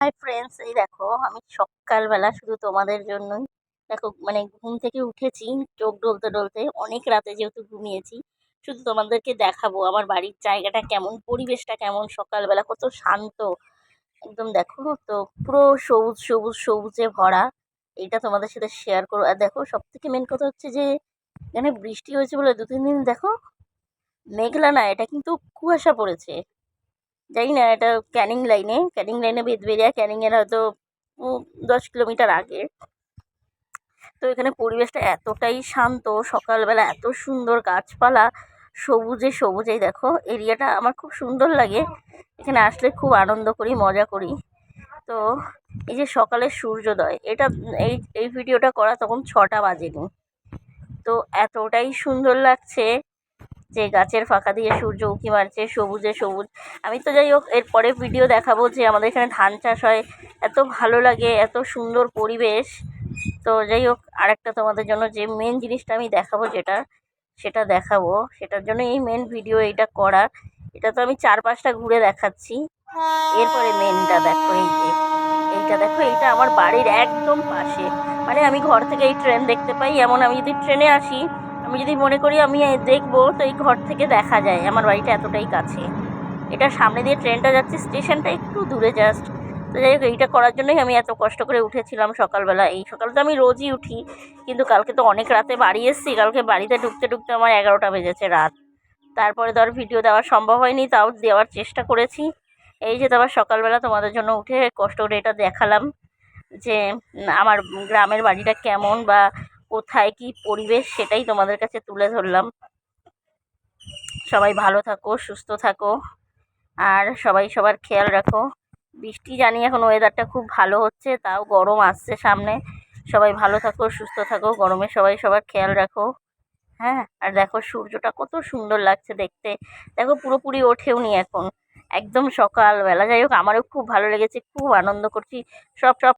Hi friends, এই দেখো আমি সকালবেলা শুধু তোমাদের জন্যই দেখো মানে ঘুম থেকে উঠেছি চোখ ডলতে ডলতে, অনেক রাতে যেহেতু ঘুমিয়েছি, শুধু তোমাদেরকে দেখাবো আমার বাড়ির জায়গাটা কেমন, পরিবেশটা কেমন, সকালবেলা কত শান্ত একদম। দেখো তো পুরো সবুজ সবুজ সবুজে ভরা। এইটা তোমাদের সাথে শেয়ার করো। আর দেখো সব থেকে মেন কথা হচ্ছে যে এখানে বৃষ্টি হয়েছে বলে 2-3 দিন দেখো মেঘলা না, এটা কিন্তু কুয়াশা পড়েছে। জানি না, এটা ক্যানিং লাইনে বেদবেরিয়া ক্যানিং এর হয়তো 10 কিলোমিটার আগে। তো এখানে পরিবেশটা এতটাই শান্ত, সকালবেলা এত সুন্দর গাছপালা, সবুজে সবুজেই দেখো এরিয়াটা আমার খুব সুন্দর লাগে। এখানে আসলে খুব আনন্দ করি, মজা করি। তো এই যে সকালের সূর্যোদয়, এটা এই এই ভিডিওটা করা তখন 6টা বাজেনি। তো এতটাই সুন্দর লাগছে যে গাছের ফাঁকা দিয়ে সূর্য উঁকি মারছে, সবুজে সবুজ। আমি তো যাই হোক এর পরে ভিডিও দেখাবো যে আমাদের এখানে ধান চাষ হয়, এত ভালো লাগে, এত সুন্দর পরিবেশ। তো যাই হোক, আরেকটা তোমাদের জন্য যে মেন জিনিসটা আমি দেখাবো, সেটা দেখাবো, সেটার জন্য এই মেন ভিডিও এইটা করা। এটা তো আমি 4-5টা ঘুরে দেখাচ্ছি। এরপরে মেনটা দেখো, এইটা দেখো, এইটা আমার বাড়ির একদম পাশে। মানে আমি ঘর থেকে এই ট্রেন দেখতে পাই, এমন আমি যদি ট্রেনে আসি, আমি যদি মনে করি আমি দেখবো, তো এই ঘর থেকে দেখা যায়, আমার বাড়িটা এতটাই কাছে। এটা সামনে দিয়ে ট্রেনটা যাচ্ছে, স্টেশনটা একটু দূরে জাস্ট। তো যাই হোক, এইটা করার জন্যই আমি এত কষ্ট করে উঠেছিলাম সকালবেলা। এই সকালে তো আমি রোজই উঠি, কিন্তু কালকে তো অনেক রাতে বাড়ি এসেছি। কালকে বাড়িতে ঢুকতে ঢুকতে আমার 11টা বেজেছে রাত। তারপরে তো আর ভিডিও দেওয়া সম্ভব হয়নি, তাও দেওয়ার চেষ্টা করেছি। এই যে তোমার সকালবেলা তোমাদের জন্য উঠে কষ্ট করে এটা দেখালাম যে আমার গ্রামের বাড়িটা কেমন বা কোথায় কি পরিবেশ, সেটাই তোমাদের কাছে তুলে ধরলাম। সবাই ভালো থাকো, সুস্থ থাকো, আর সবাই সবার খেয়াল রাখো। বৃষ্টি জানি এখন ওয়েদারটা খুব ভালো হচ্ছে, তাও গরম আসছে সামনে। সবাই ভালো থাকো, সুস্থ থাকো, গরমে সবাই সবার খেয়াল রাখো। হ্যাঁ, আর দেখো সূর্যটা কত সুন্দর লাগছে দেখতে। দেখো পুরোপুরি ওঠেও নি এখন, একদম সকালবেলা। যাই হোক, আমারও খুব ভালো লেগেছে, খুব আনন্দ করছি। সব সব